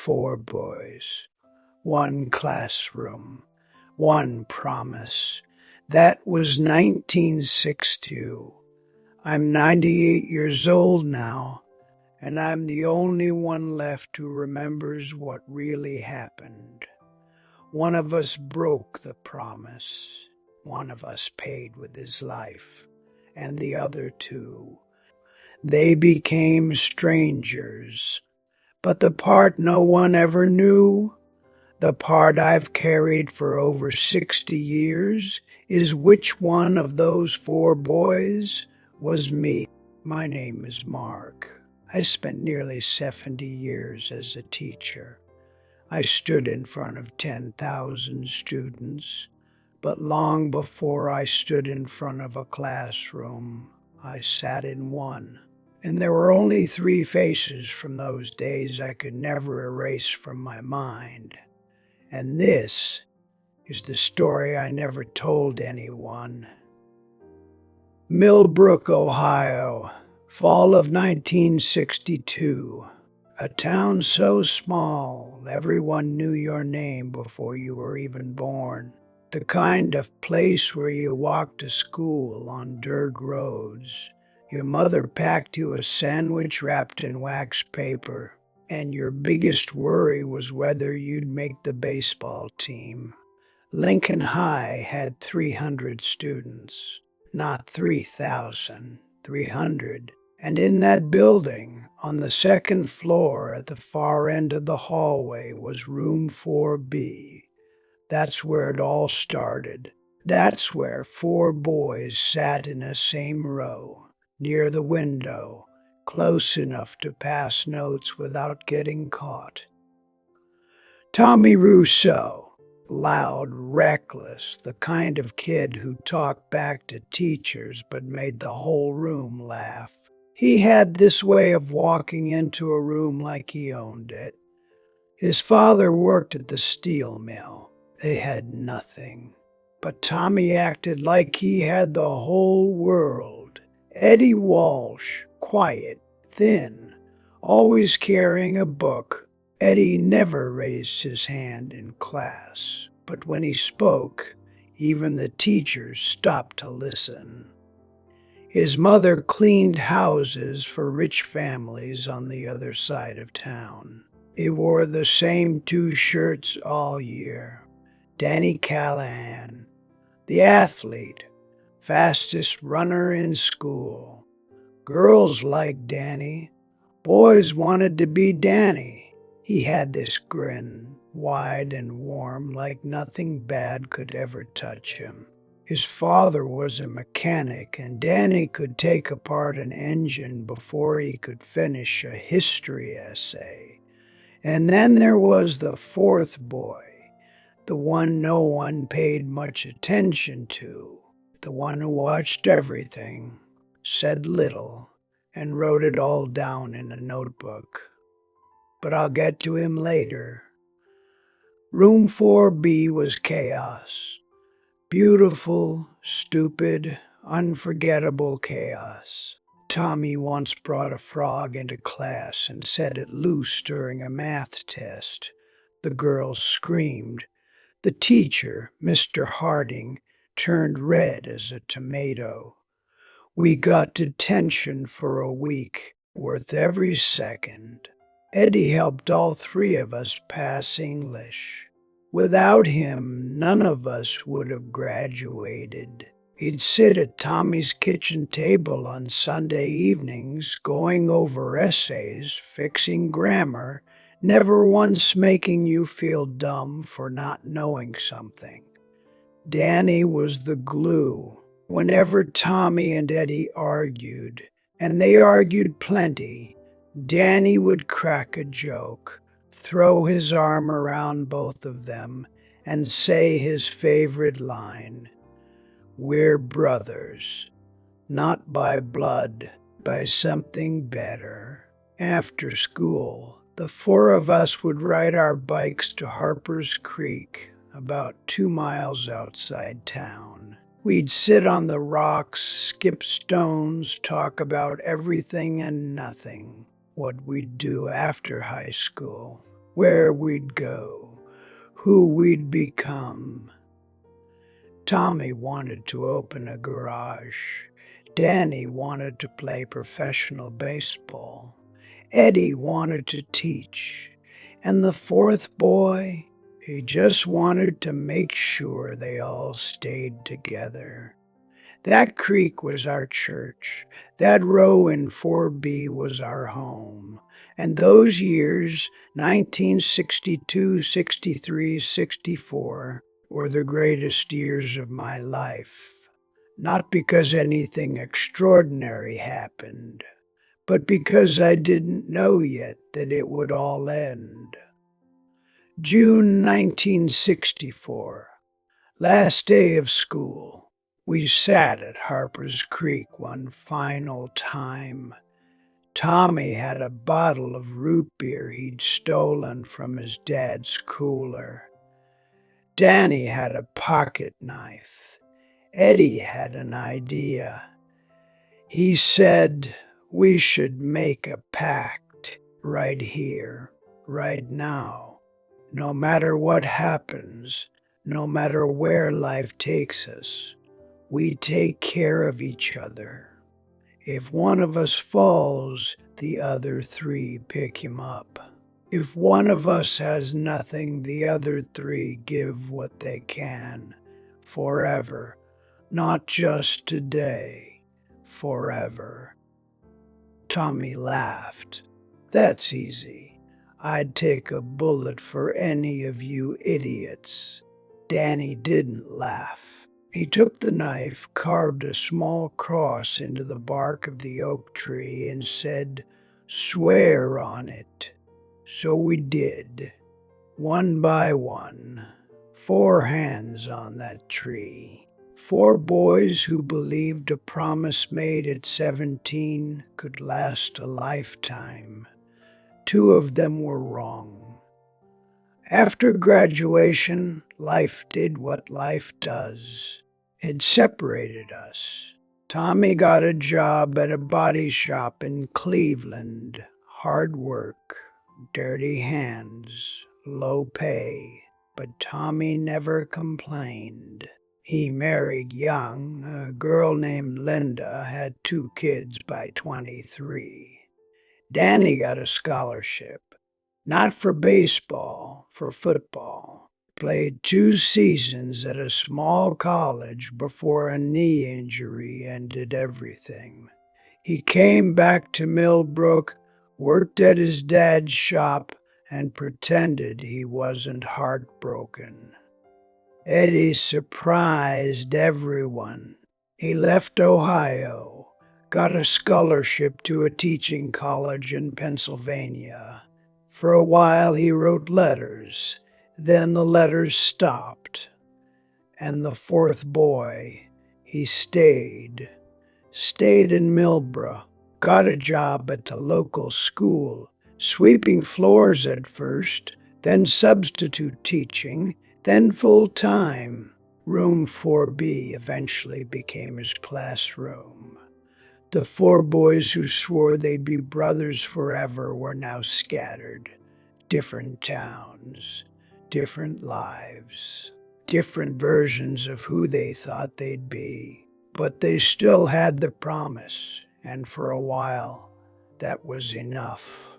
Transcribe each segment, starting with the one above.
Four boys, one classroom, one promise. That was 1962. I'm 98 years old now, and I'm the only one left who remembers what really happened. One of us broke the promise. One of us paid with his life, and the other two. They became strangers. But the part no one ever knew, the part I've carried for over 60 years, is which one of those four boys was me. My name is Mark. I spent nearly 70 years as a teacher. I stood in front of 10,000 students, but long before I stood in front of a classroom, I sat in one. And there were only three faces from those days I could never erase from my mind. And this is the story I never told anyone. Millbrook, Ohio, fall of 1962. A town so small everyone knew your name before you were even born. The kind of place where you walked to school on dirt roads. Your mother packed you a sandwich wrapped in wax paper, and your biggest worry was whether you'd make the baseball team. Lincoln High had 300 students, not 3,000, 300. And in that building, on the second floor at the far end of the hallway, was room 4B. That's where it all started. That's where four boys sat in the same row, near the window, close enough to pass notes without getting caught. Tommy Rousseau, loud, reckless, the kind of kid who talked back to teachers but made the whole room laugh. He had this way of walking into a room like he owned it. His father worked at the steel mill. They had nothing. But Tommy acted like he had the whole world. Eddie Walsh, quiet, thin, always carrying a book. Eddie never raised his hand in class, but when he spoke, even the teachers stopped to listen. His mother cleaned houses for rich families on the other side of town. He wore the same two shirts all year. Danny Callahan, the athlete, fastest runner in school. Girls liked Danny. Boys wanted to be Danny. He had this grin, wide and warm, like nothing bad could ever touch him. His father was a mechanic, and Danny could take apart an engine before he could finish a history essay. And then there was the fourth boy, the one no one paid much attention to, the one who watched everything, said little, and wrote it all down in a notebook. But I'll get to him later. Room 4B was chaos. Beautiful, stupid, unforgettable chaos. Tommy once brought a frog into class and set it loose during a math test. The girls screamed. The teacher, Mr. Harding, turned red as a tomato. We got detention for a week, worth every second. Eddie helped all three of us pass English. Without him, none of us would have graduated. He'd sit at Tommy's kitchen table on Sunday evenings, going over essays, fixing grammar, never once making you feel dumb for not knowing something. Danny was the glue. Whenever Tommy and Eddie argued, and they argued plenty, Danny would crack a joke, throw his arm around both of them, and say his favorite line, "We're brothers, not by blood, by something better." After school, the four of us would ride our bikes to Harper's Creek, about 2 miles outside town. We'd sit on the rocks, skip stones, talk about everything and nothing, what we'd do after high school. where we'd go, who we'd become. Tommy wanted to open a garage. Danny wanted to play professional baseball. Eddie wanted to teach. And the fourth boy, he just wanted to make sure they all stayed together. That creek was our church. That row in 4B was our home. And those years, 1962, 63, 64, were the greatest years of my life. Not because anything extraordinary happened, but because I didn't know yet that it would all end. June 1964, last day of school. We sat at Harper's Creek one final time. Tommy had a bottle of root beer he'd stolen from his dad's cooler. Danny had a pocket knife. Eddie had an idea. He said we should make a pact right here, right now. No matter what happens, no matter where life takes us, we take care of each other. If one of us falls, the other three pick him up. If one of us has nothing, the other three give what they can. Forever. Not just today. Forever. Tommy laughed. That's easy. I'd take a bullet for any of you idiots. Danny didn't laugh. He took the knife, carved a small cross into the bark of the oak tree, and said, "Swear on it." So we did, one by one. 4 hands on that tree. 4 boys who believed a promise made at 17 could last a lifetime. 2 of them were wrong. After graduation, life did what life does. It separated us. Tommy got a job at a body shop in Cleveland. Hard work, dirty hands, low pay, but Tommy never complained. He married young. A girl named Linda had 2 kids by 23. Danny got a scholarship, not for baseball, for football. Played 2 seasons at a small college before a knee injury ended everything. He came back to Millbrook, worked at his dad's shop, and pretended he wasn't heartbroken. Eddie surprised everyone. He left Ohio, got a scholarship to a teaching college in Pennsylvania. For a while he wrote letters, then the letters stopped. And the fourth boy, he stayed in Millbrook, got a job at the local school, sweeping floors at first, then substitute teaching, then full-time. Room 4B eventually became his classroom. The 4 boys who swore they'd be brothers forever were now scattered. Different towns, different lives, different versions of who they thought they'd be. But they still had the promise, and for a while, that was enough.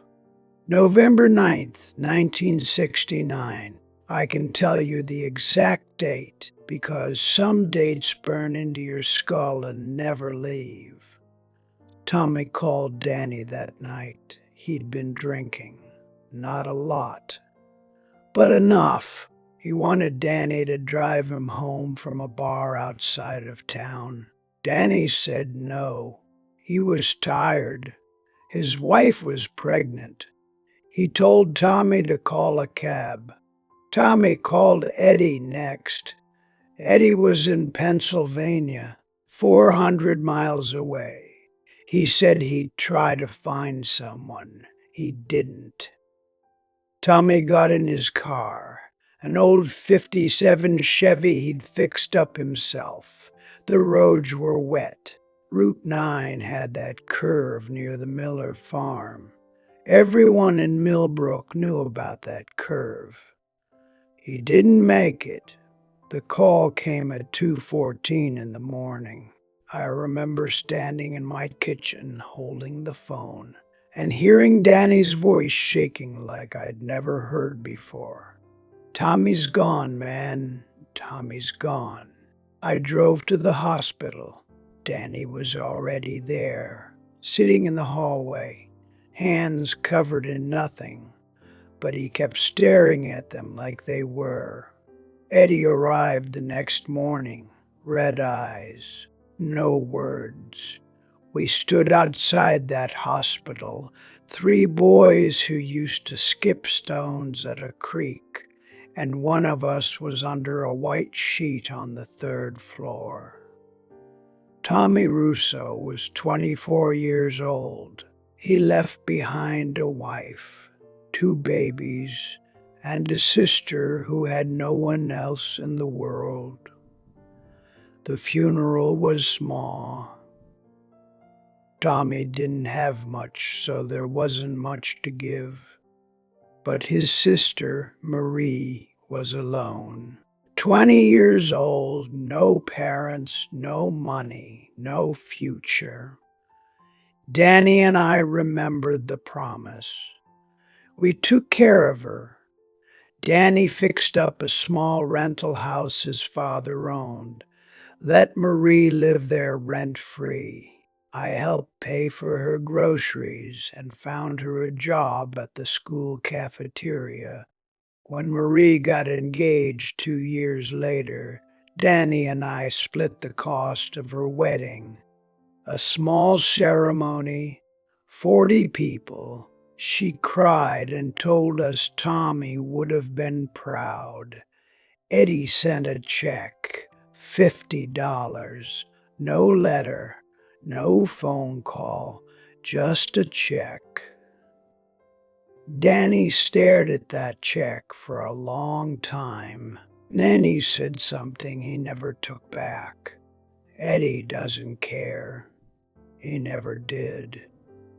November 9th, 1969. I can tell you the exact date because some dates burn into your skull and never leave. Tommy called Danny that night. He'd been drinking. Not a lot, but enough. He wanted Danny to drive him home from a bar outside of town. Danny said no. He was tired. His wife was pregnant. He told Tommy to call a cab. Tommy called Eddie next. Eddie was in Pennsylvania, 400 miles away. He said he'd try to find someone. He didn't. Tommy got in his car, an old '57 Chevy he'd fixed up himself. The roads were wet. Route 9 had that curve near the Miller farm. Everyone in Millbrook knew about that curve. He didn't make it. The call came at 2:14 in the morning. I remember standing in my kitchen holding the phone and hearing Danny's voice shaking like I'd never heard before. "Tommy's gone, man. Tommy's gone." I drove to the hospital. Danny was already there, sitting in the hallway, hands covered in nothing, but he kept staring at them like they were. Eddie arrived the next morning, red eyes, no words. We stood outside that hospital, three boys who used to skip stones at a creek, and one of us was under a white sheet on the third floor. Tommy Russo was 24 years old. He left behind a wife, two babies, and a sister who had no one else in the world. The funeral was small. Tommy didn't have much, so there wasn't much to give. But his sister, Marie, was alone. 20 years old, no parents, no money, no future. Danny and I remembered the promise. We took care of her. Danny fixed up a small rental house his father owned. Let Marie live there rent-free. I helped pay for her groceries and found her a job at the school cafeteria. When Marie got engaged 2 years later, Danny and I split the cost of her wedding. A small ceremony, 40 people. She cried and told us Tommy would have been proud. Eddie sent a check, $50. No letter, no phone call, just a check. Danny stared at that check for a long time. Then he said something he never took back. Eddie doesn't care. He never did.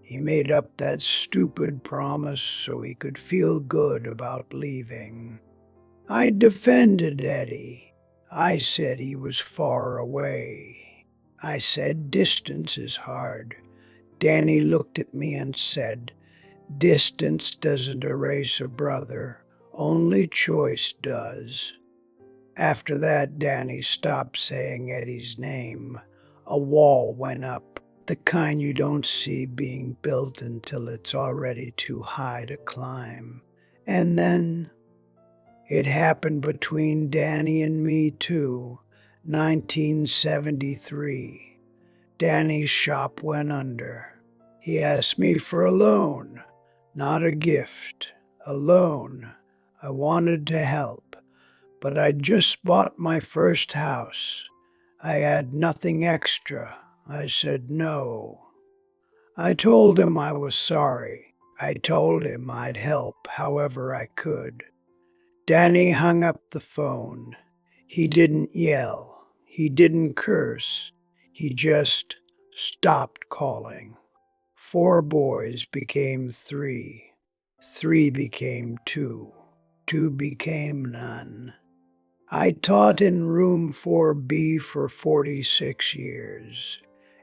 He made up that stupid promise so he could feel good about leaving. I defended Eddie. I said he was far away. I said distance is hard. Danny looked at me and said, "Distance doesn't erase a brother, only choice does." After that, Danny stopped saying Eddie's name. A wall went up, the kind you don't see being built until it's already too high to climb. And then it happened between Danny and me too. 1973. Danny's shop went under. He asked me for a loan, not a gift, a loan. I wanted to help, but I'd just bought my first house. I had nothing extra. I said no. I told him I was sorry. I told him I'd help however I could. Danny hung up the phone. He didn't yell. He didn't curse. He just stopped calling. 4 boys became 3. 3 became 2. 2 became none. I taught in room 4B for 46 years.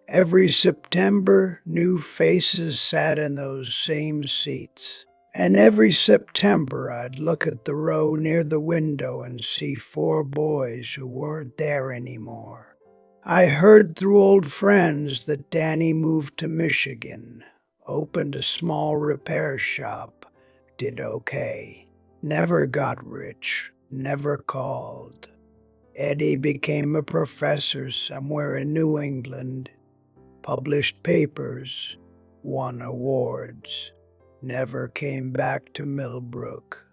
Every September, new faces sat in those same seats. And every September, I'd look at the row near the window and see 4 boys who weren't there anymore. I heard through old friends that Danny moved to Michigan, opened a small repair shop, did okay, never got rich, never called. Eddie became a professor somewhere in New England, published papers, won awards, never came back to Millbrook,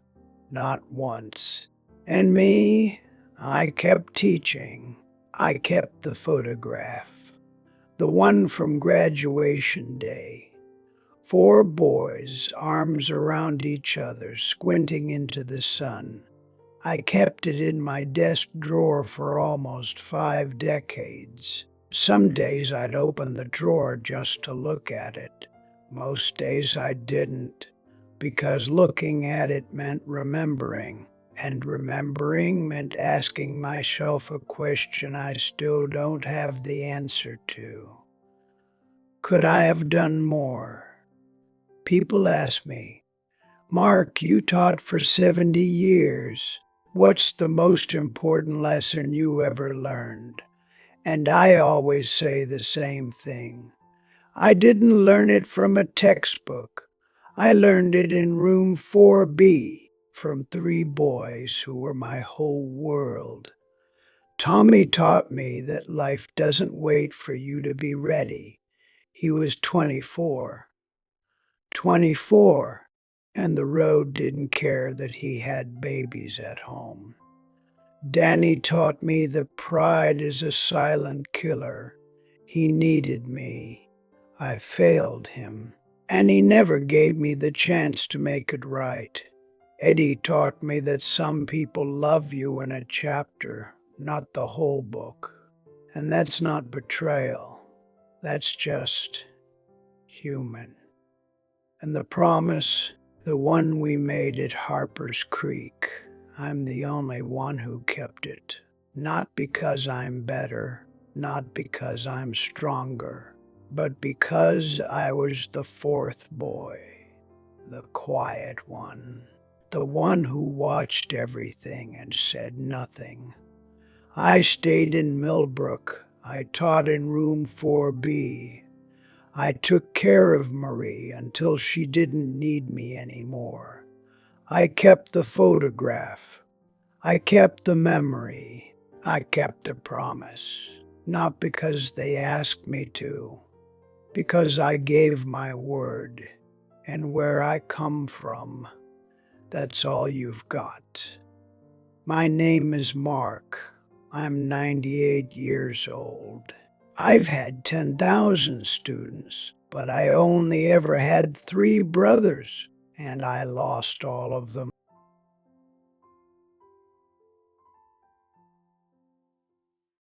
not once. And me, I kept teaching. I kept the photograph, the one from graduation day. 4 boys, arms around each other, squinting into the sun. I kept it in my desk drawer for almost 5 decades. Some days I'd open the drawer just to look at it. Most days I didn't, because looking at it meant remembering, and remembering meant asking myself a question I still don't have the answer to. Could I have done more? People ask me, Mark, you taught for 70 years. What's the most important lesson you ever learned? And I always say the same thing. I didn't learn it from a textbook. I learned it in room 4B from three boys who were my whole world. Tommy taught me that life doesn't wait for you to be ready. He was 24. 24, and the road didn't care that he had babies at home. Danny taught me that pride is a silent killer. He needed me. I failed him, and he never gave me the chance to make it right. Eddie taught me that some people love you in a chapter, not the whole book. And that's not betrayal. That's just human. And the promise, the one we made at Harper's Creek, I'm the only one who kept it. Not because I'm better, not because I'm stronger, but because I was the fourth boy, the quiet one, the one who watched everything and said nothing. I stayed in Millbrook. I taught in room 4B. I took care of Marie until she didn't need me anymore. I kept the photograph. I kept the memory. I kept the promise. Not because they asked me to, because I gave my word. And where I come from, that's all you've got. My name is Mark. I'm 98 years old. I've had 10,000 students, but I only ever had 3 brothers, and I lost all of them